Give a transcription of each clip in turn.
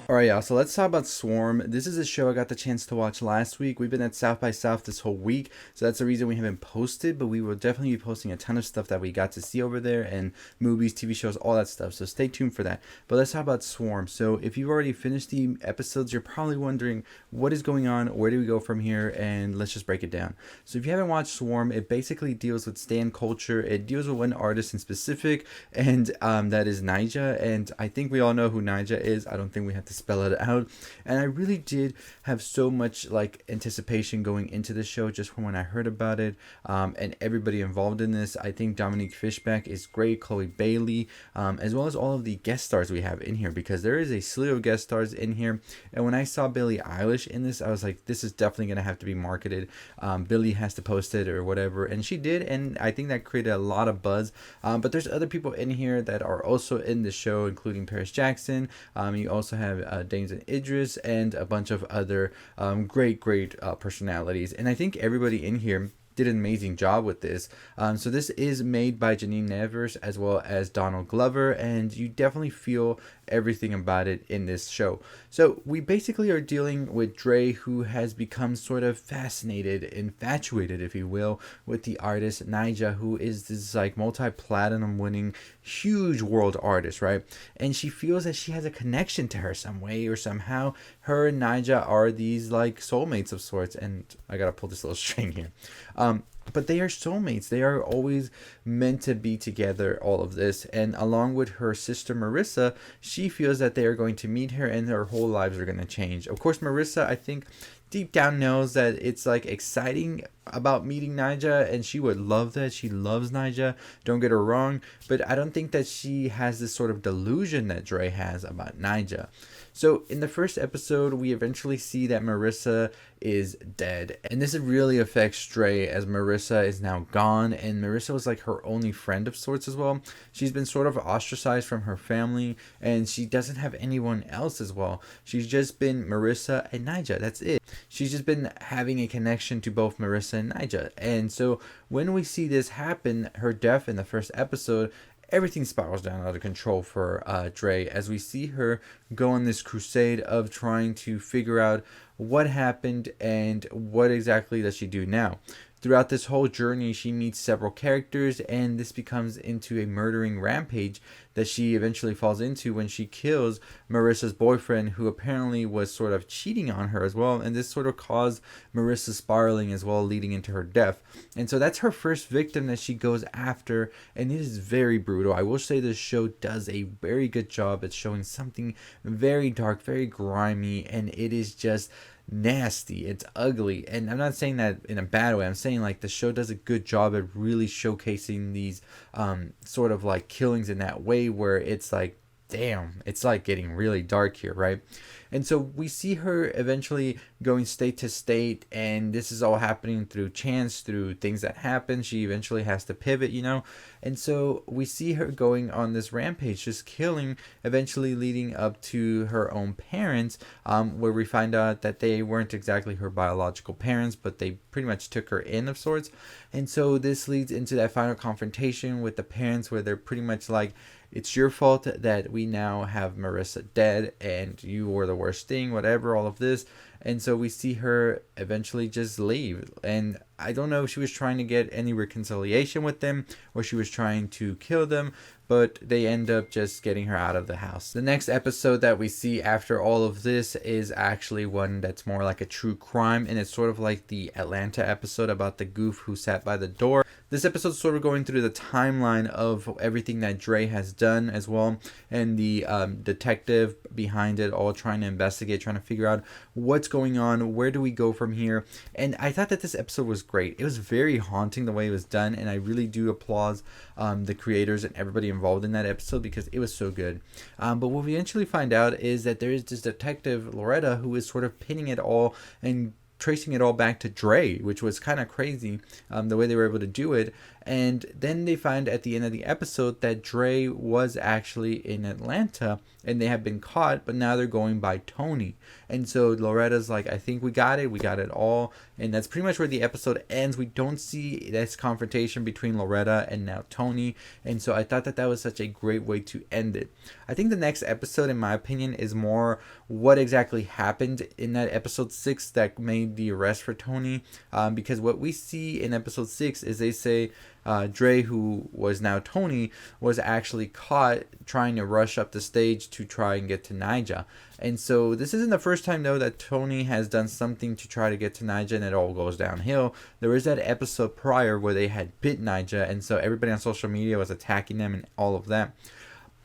Alright, y'all, so let's talk about Swarm. This is a show I got the chance to watch last week. We've been at South by South this whole week, so that's the reason we haven't posted, but we will definitely be posting a ton of stuff that we got to see over there, and movies, TV shows, all that stuff, so stay tuned for that. But let's talk about Swarm. So if you've already finished the episodes, you're probably wondering what is going on, where do we go from here, and let's just break it down. So if you haven't watched Swarm, it basically deals with stan culture. It deals with one artist in specific, and that is Nyjah, and I think we all know who Nyjah is. I don't think we have to spell it out. And I really did have so much like anticipation going into the show just from when I heard about it, and everybody involved in this. I think Dominique Fishback is great, Chloe Bailey, as well as all of the guest stars we have in here, because there is a slew of guest stars in here. And when I saw Billie Eilish in this, I was like, this is definitely going to have to be marketed. Billie has to post it or whatever, and she did, and I think that created a lot of buzz. But there's other people in here that are also in the show, including Paris Jackson. You also have Damson Idris and a bunch of other great personalities. And I think everybody in here did an amazing job with this. So this is made by Janine Nevers as well as Donald Glover, and you definitely feel everything about it in this show. So we basically are dealing with Dre, who has become sort of fascinated, infatuated, if you will, with the artist Nyjah, who is this like multi-platinum winning huge world artist, right? And she feels that she has a connection to her some way or somehow. Her and Nyjah are these like soulmates of sorts, and I gotta pull this little string here. But they are soulmates. They are always meant to be together, all of this. And along with her sister Marissa, she feels that they are going to meet her and their whole lives are going to change. Of course, Marissa, I think, deep down knows that it's like exciting about meeting Nyjah, and she would love that. She loves Nyjah, don't get her wrong. But I don't think that she has this sort of delusion that Dre has about Nyjah. So in the first episode, we eventually see that Marissa is dead. And this really affects Dre, as Marissa is now gone. And Marissa was like her only friend of sorts as well. She's been sort of ostracized from her family, and she doesn't have anyone else as well. She's just been Marissa and Nyjah. That's it. She's just been having a connection to both Marissa and Nyjah. And so when we see this happen, her death in the first episode, everything spirals down out of control for Dre, as we see her go on this crusade of trying to figure out what happened and what exactly does she do now. Throughout this whole journey, she meets several characters, and this becomes into a murdering rampage that she eventually falls into when she kills Marissa's boyfriend, who apparently was sort of cheating on her as well. And this sort of caused Marissa spiraling as well, leading into her death. And so that's her first victim that she goes after, and it is very brutal. I will say this show does a very good job at showing something very dark, very grimy, and it is just nasty. It's ugly, and I'm not saying that in a bad way. I'm saying like the show does a good job at really showcasing these sort of like killings in that way, where it's like, damn, it's like getting really dark here, right? And so we see her eventually going state to state, and this is all happening through chance, through things that happen. She eventually has to pivot, you know? And so we see her going on this rampage, just killing, eventually leading up to her own parents, where we find out that they weren't exactly her biological parents, but they pretty much took her in of sorts. And so this leads into that final confrontation with the parents, where they're pretty much like, it's your fault that we now have Marissa dead, and you were the worst thing, whatever, all of this. And so we see her eventually just leave. And I don't know if she was trying to get any reconciliation with them or she was trying to kill them, but they end up just getting her out of the house. The next episode that we see after all of this is actually one that's more like a true crime, and it's sort of like the Atlanta episode about the goof who sat by the door. This episode's sort of going through the timeline of everything that Dre has done as well, and the detective behind it all trying to investigate, trying to figure out what's going on, where do we go from here. And I thought that this episode was great. It was very haunting the way it was done, and I really do applaud the creators and everybody involved in that episode, because it was so good. But what we eventually find out is that there is this detective, Loretta, who is sort of pinning it all and tracing it all back to Dre, which was kind of crazy, the way they were able to do it. And then they find at the end of the episode that Dre was actually in Atlanta and they have been caught, but now they're going by Tony. And so Loretta's like, I think we got it all. And that's pretty much where the episode ends. We don't see this confrontation between Loretta and now Tony. And so I thought that that was such a great way to end it. I think the next episode, in my opinion, is more what exactly happened in that episode 6 that made the arrest for Tony. Because what we see in episode 6 is they say Dre, who was now Tony, was actually caught trying to rush up the stage to try and get to Nyjah. And so this isn't the first time, though, that Tony has done something to try to get to Nyjah and it all goes downhill. There was that episode prior where they had bit Nyjah, and so everybody on social media was attacking them and all of that.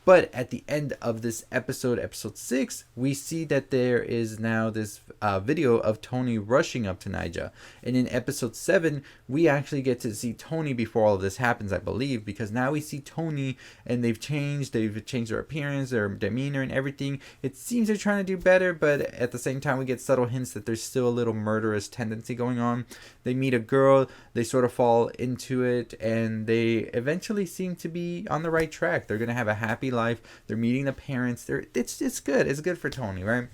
But at the end of this episode, episode 6, we see that there is now this video of Tony rushing up to Nyjah. And in episode 7, we actually get to see Tony before all of this happens, I believe, because now we see Tony and they've changed their appearance, their demeanor and everything. It seems they're trying to do better, but at the same time we get subtle hints that there's still a little murderous tendency going on. They meet a girl, they sort of fall into it, and they eventually seem to be on the right track. They're going to have a happy life. They're meeting the parents. It's good. It's good for Tony, right?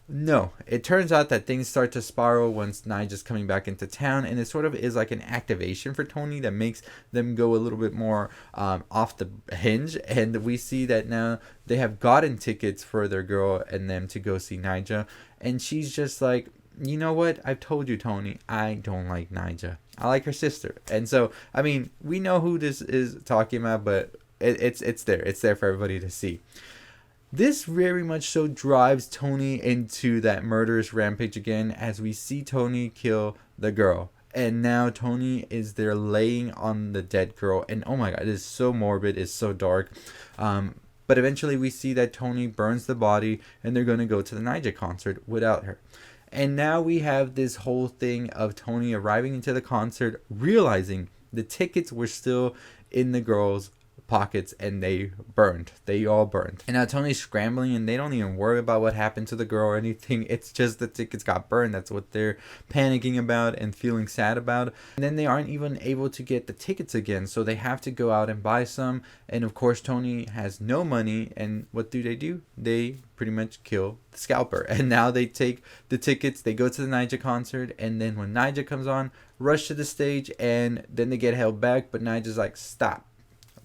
No, it turns out that things start to spiral once Nyjah's coming back into town, and it sort of is like an activation for Tony that makes them go a little bit more off the hinge. And we see that now they have gotten tickets for their girl and them to go see Nyjah, and she's just like, you know what? I've told you, Tony, I don't like Nyjah. I like her sister. And so, I mean, we know who this is talking about, but it's there. It's there for everybody to see. This very much so drives Tony into that murderous rampage again, as we see Tony kill the girl. And now Tony is there laying on the dead girl. And oh my god, it is so morbid. It's so dark. But eventually we see that Tony burns the body and they're going to go to the Nyjah concert without her. And now we have this whole thing of Tony arriving into the concert, realizing the tickets were still in the girl's pockets and they all burned. And now Tony's scrambling and they don't even worry about what happened to the girl or anything. It's just the tickets got burned. That's what they're panicking about and feeling sad about. And then they aren't even able to get the tickets again, so they have to go out and buy some. And of course Tony has no money, and what do? They pretty much kill the scalper. And now they take the tickets, they go to the Nyjah concert, and then when Nyjah comes on, rush to the stage, and then they get held back, but Nyjah's like, stop.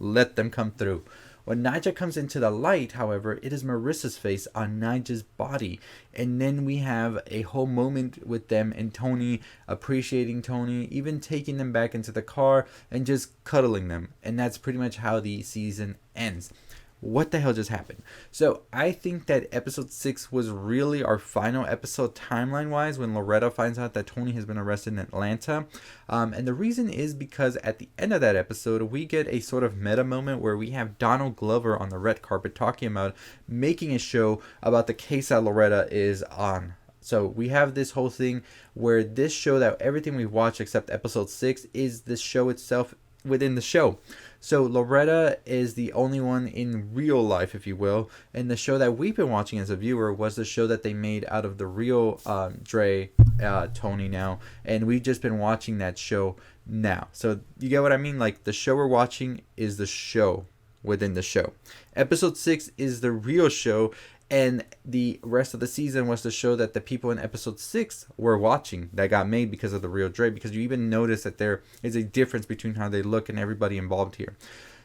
Let them come through. When Nyjah comes into the light, however, it is Marissa's face on Nyjah's body. And then we have a whole moment with them and Tony appreciating Tony, even taking them back into the car and just cuddling them. And that's pretty much how the season ends. What the hell just happened? So I think that episode 6 was really our final episode timeline wise, when Loretta finds out that Tony has been arrested in Atlanta. And the reason is because at the end of that episode we get a sort of meta moment where we have Donald Glover on the red carpet talking about making a show about the case that Loretta is on. So we have this whole thing where this show, that everything we watch except episode 6 is the show itself within the show. So Loretta is the only one in real life, if you will, and the show that we've been watching as a viewer was the show that they made out of the real Dre, Tony now, and we've just been watching that show now. So you get what I mean? Like, the show we're watching is the show within the show. Episode 6 is the real show, and the rest of the season was the show that the people in episode 6 were watching that got made because of the real Dre, because you even notice that there is a difference between how they look and everybody involved here.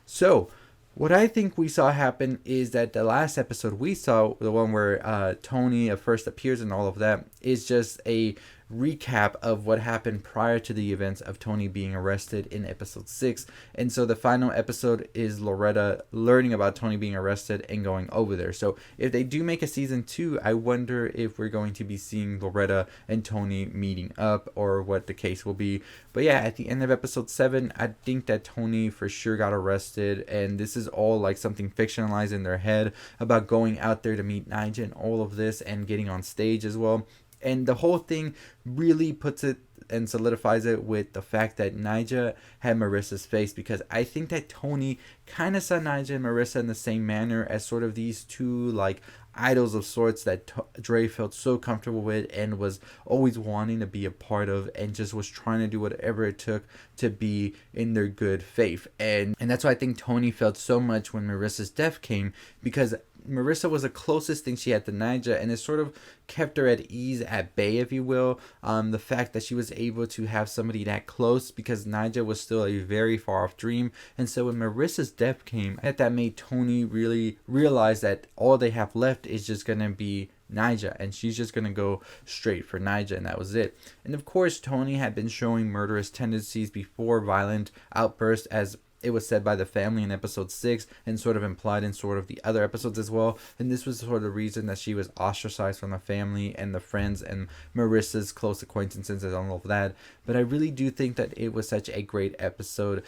So what I think we saw happen is that the last episode we saw, the one where Tony first appears and all of that, is just a recap of what happened prior to the events of Tony being arrested in episode 6. And so the final episode is Loretta learning about Tony being arrested and going over there. So if they do make a season 2, I wonder if we're going to be seeing Loretta and Tony meeting up or what the case will be. But yeah, at the end of episode 7, I think that Tony for sure got arrested, and this is all like something fictionalized in their head about going out there to meet Nyjah and all of this, and getting on stage as well. And the whole thing really puts it and solidifies it with the fact that Nyjah had Marissa's face, because I think that Tony kind of saw Nyjah and Marissa in the same manner as sort of these two like idols of sorts that Dre felt so comfortable with and was always wanting to be a part of, and just was trying to do whatever it took to be in their good faith. And that's why I think Tony felt so much when Marissa's death came, because Marissa was the closest thing she had to Nyjah, and it sort of kept her at ease, at bay, if you will. The fact that she was able to have somebody that close, because Nyjah was still a very far off dream. And so when Marissa's death came, that made Tony really realize that all they have left is just gonna be Nyjah, and she's just gonna go straight for Nyjah, and that was it. And of course, Tony had been showing murderous tendencies before violent outbursts, as it was said by the family in episode 6, and sort of implied in sort of the other episodes as well. And this was sort of the reason that she was ostracized from the family and the friends and Marissa's close acquaintances and all of that. But I really do think that it was such a great episode,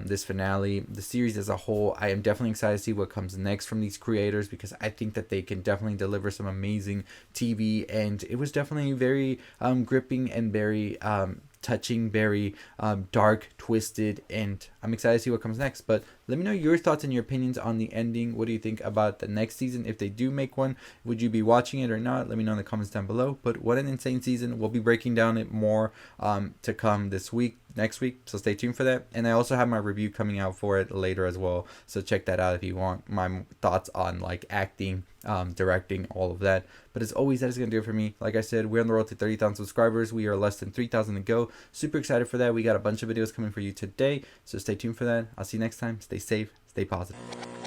this finale, the series as a whole. I am definitely excited to see what comes next from these creators, because I think that they can definitely deliver some amazing TV, and it was definitely very gripping and very touching, very dark, twisted, and I'm excited to see what comes next. But let me know your thoughts and your opinions on the ending. What do you think about the next season? If they do make one, would you be watching it or not? Let me know in the comments down below. But what an insane season. We'll be breaking down it more to come this week, next week, so stay tuned for that. And I also have my review coming out for it later as well, so check that out if you want my thoughts on like acting, directing, all of that. But as always, that is going to do it for me. Like I said, we're on the road to 30,000 subscribers. We are less than 3,000 to go. Super excited for that. We got a bunch of videos coming for you today, so stay tuned for that. I'll see you next time. Stay safe, stay positive.